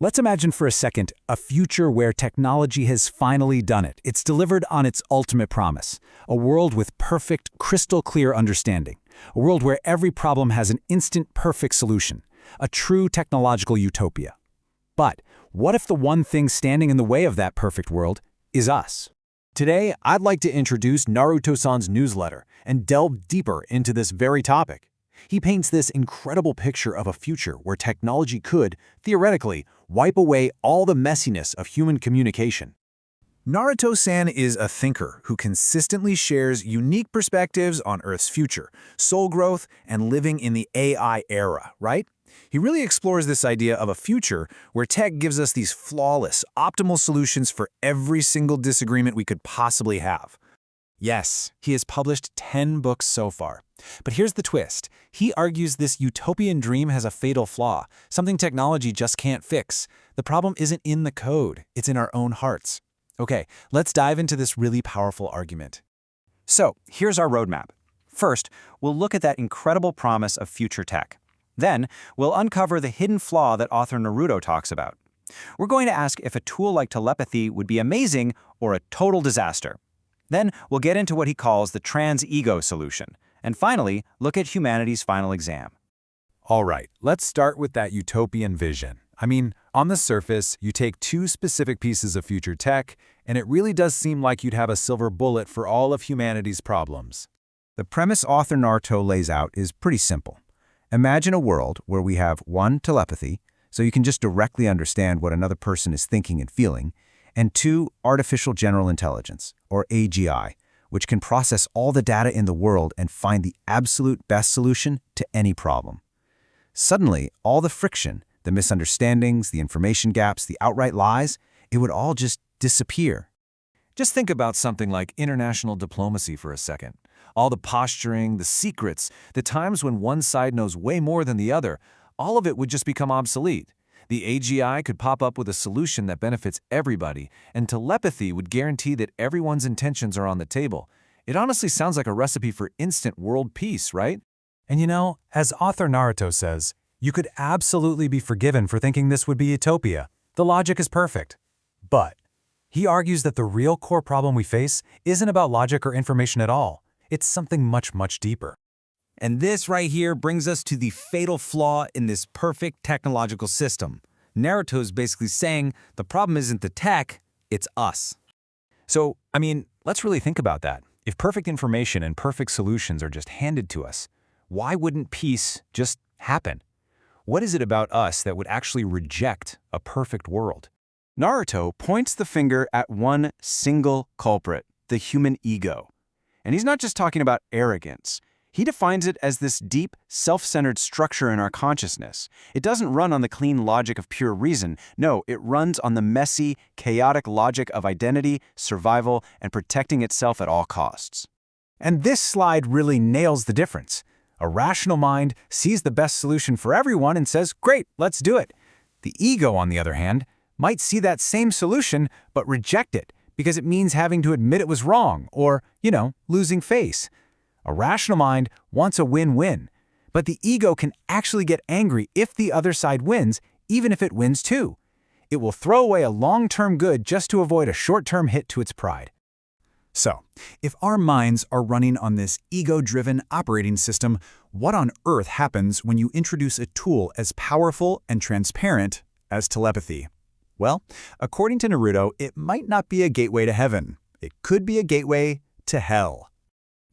Let's imagine for a second a future where technology has finally done it. It's delivered on its ultimate promise. A world with perfect, crystal-clear understanding. A world where every problem has an instant, perfect solution. A true technological utopia. But what if the one thing standing in the way of that perfect world is us? Today, I'd like to introduce Naruto-san's newsletter and delve deeper into this very topic. He paints this incredible picture of a future where technology could, theoretically, wipe away all the messiness of human communication. Naruto-san is a thinker who consistently shares unique perspectives on Earth's future, soul growth, and living in the AI era, right? He really explores this idea of a future where tech gives us these flawless, optimal solutions for every single disagreement we could possibly have. Yes, he has published 10 books so far. But here's the twist. He argues this utopian dream has a fatal flaw, something technology just can't fix. The problem isn't in the code, it's in our own hearts. Okay, let's dive into this really powerful argument. So, here's our roadmap. First, we'll look at that incredible promise of future tech. Then, we'll uncover the hidden flaw that author Naruto talks about. We're going to ask if a tool like telepathy would be amazing or a total disaster. Then, we'll get into what he calls the trans-ego solution. And finally, look at humanity's final exam. All right, let's start with that utopian vision. I mean, on the surface, you take two specific pieces of future tech, and it really does seem like you'd have a silver bullet for all of humanity's problems. The premise author Naruto lays out is pretty simple. Imagine a world where we have 1, telepathy, so you can just directly understand what another person is thinking and feeling, and 2, artificial general intelligence, or AGI, which can process all the data in the world and find the absolute best solution to any problem. Suddenly, all the friction, the misunderstandings, the information gaps, the outright lies, it would all just disappear. Just think about something like international diplomacy for a second. All the posturing, the secrets, the times when one side knows way more than the other, all of it would just become obsolete. The AGI could pop up with a solution that benefits everybody, and telepathy would guarantee that everyone's intentions are on the table. It honestly sounds like a recipe for instant world peace, right? And you know, as author Naruto says, you could absolutely be forgiven for thinking this would be utopia. The logic is perfect. But he argues that the real core problem we face isn't about logic or information at all. It's something much, much deeper. And this right here brings us to the fatal flaw in this perfect technological system. Naruto's basically saying the problem isn't the tech, it's us. So, I mean, let's really think about that. If perfect information and perfect solutions are just handed to us, why wouldn't peace just happen? What is it about us that would actually reject a perfect world? Naruto points the finger at one single culprit, the human ego. And he's not just talking about arrogance. He defines it as this deep, self-centered structure in our consciousness. It doesn't run on the clean logic of pure reason. No, it runs on the messy, chaotic logic of identity, survival, and protecting itself at all costs. And this slide really nails the difference. A rational mind sees the best solution for everyone and says, great, let's do it. The ego, on the other hand, might see that same solution but reject it because it means having to admit it was wrong or, losing face. A rational mind wants a win-win, but the ego can actually get angry if the other side wins, even if it wins too. It will throw away a long-term good just to avoid a short-term hit to its pride. So, if our minds are running on this ego-driven operating system, what on earth happens when you introduce a tool as powerful and transparent as telepathy? Well, according to Naruto, it might not be a gateway to heaven. It could be a gateway to hell.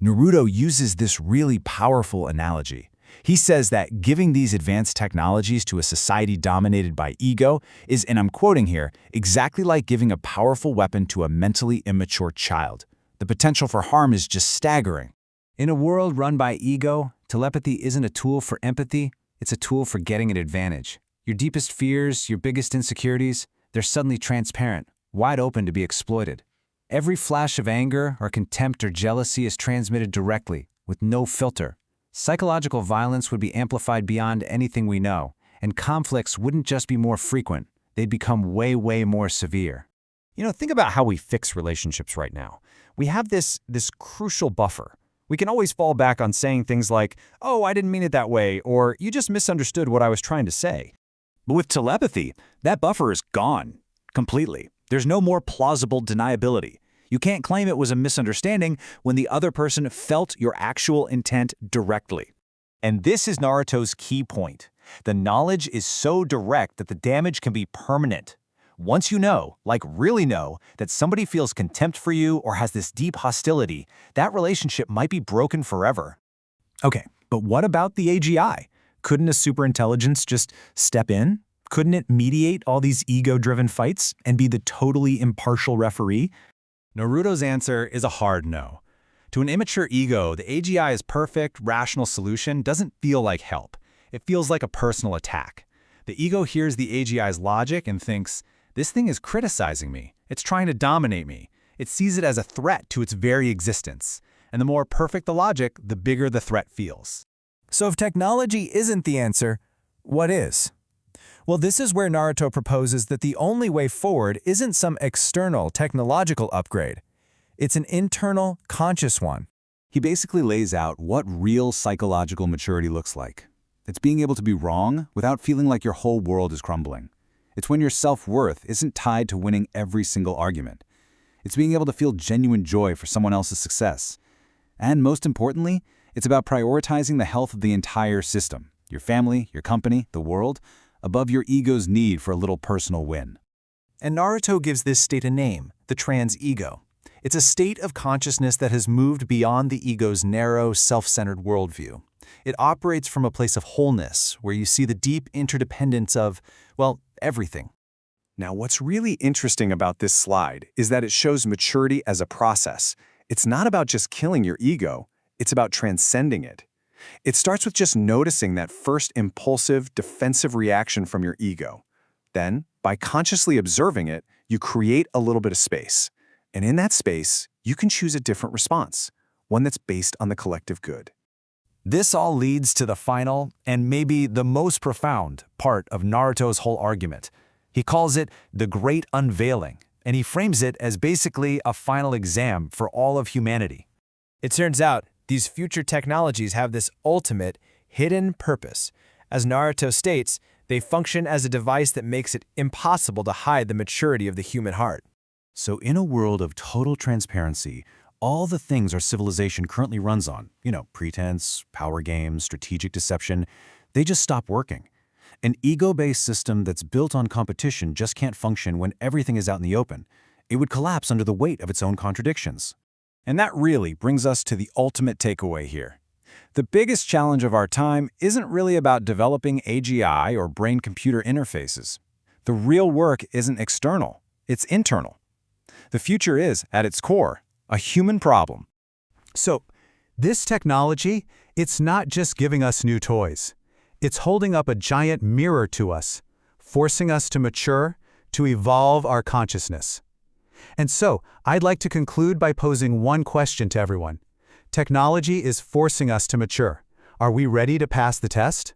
Naruto uses this really powerful analogy. He says that giving these advanced technologies to a society dominated by ego is, and I'm quoting here, exactly like giving a powerful weapon to a mentally immature child. The potential for harm is just staggering. In a world run by ego, telepathy isn't a tool for empathy, it's a tool for getting an advantage. Your deepest fears, your biggest insecurities, they're suddenly transparent, wide open to be exploited. Every flash of anger or contempt or jealousy is transmitted directly, with no filter. Psychological violence would be amplified beyond anything we know, and conflicts wouldn't just be more frequent, they'd become way, way more severe. Think about how we fix relationships right now. We have this crucial buffer. We can always fall back on saying things like, "Oh, I didn't mean it that way," or "You just misunderstood what I was trying to say." But with telepathy, that buffer is gone. Completely. There's no more plausible deniability. You can't claim it was a misunderstanding when the other person felt your actual intent directly. And this is Naruto's key point. The knowledge is so direct that the damage can be permanent. Once you know, like really know, that somebody feels contempt for you or has this deep hostility, that relationship might be broken forever. Okay, but what about the AGI? Couldn't a superintelligence just step in? Couldn't it mediate all these ego-driven fights and be the totally impartial referee? Naruto's answer is a hard no. To an immature ego, the AGI's perfect, rational solution doesn't feel like help. It feels like a personal attack. The ego hears the AGI's logic and thinks, this thing is criticizing me. It's trying to dominate me. It sees it as a threat to its very existence. And the more perfect the logic, the bigger the threat feels. So if technology isn't the answer, what is? Well, this is where Naruto proposes that the only way forward isn't some external technological upgrade. It's an internal, conscious one. He basically lays out what real psychological maturity looks like. It's being able to be wrong without feeling like your whole world is crumbling. It's when your self-worth isn't tied to winning every single argument. It's being able to feel genuine joy for someone else's success. And most importantly, it's about prioritizing the health of the entire system, your family, your company, the world, above your ego's need for a little personal win. And Naruto gives this state a name, the trans-ego. It's a state of consciousness that has moved beyond the ego's narrow, self-centered worldview. It operates from a place of wholeness, where you see the deep interdependence of, well, everything. Now, what's really interesting about this slide is that it shows maturity as a process. It's not about just killing your ego, it's about transcending it. It starts with just noticing that first impulsive, defensive reaction from your ego. Then, by consciously observing it, you create a little bit of space. And in that space, you can choose a different response, one that's based on the collective good. This all leads to the final, and maybe the most profound, part of Naruto's whole argument. He calls it the Great Unveiling, and he frames it as basically a final exam for all of humanity. It turns out, these future technologies have this ultimate, hidden purpose. As Naruto states, they function as a device that makes it impossible to hide the maturity of the human heart. So in a world of total transparency, all the things our civilization currently runs on, pretense, power games, strategic deception, they just stop working. An ego-based system that's built on competition just can't function when everything is out in the open. It would collapse under the weight of its own contradictions. And that really brings us to the ultimate takeaway here. The biggest challenge of our time isn't really about developing AGI or brain-computer interfaces. The real work isn't external, it's internal. The future is, at its core, a human problem. So, this technology, it's not just giving us new toys. It's holding up a giant mirror to us, forcing us to mature, to evolve our consciousness. And so, I'd like to conclude by posing one question to everyone. Technology is forcing us to mature. Are we ready to pass the test?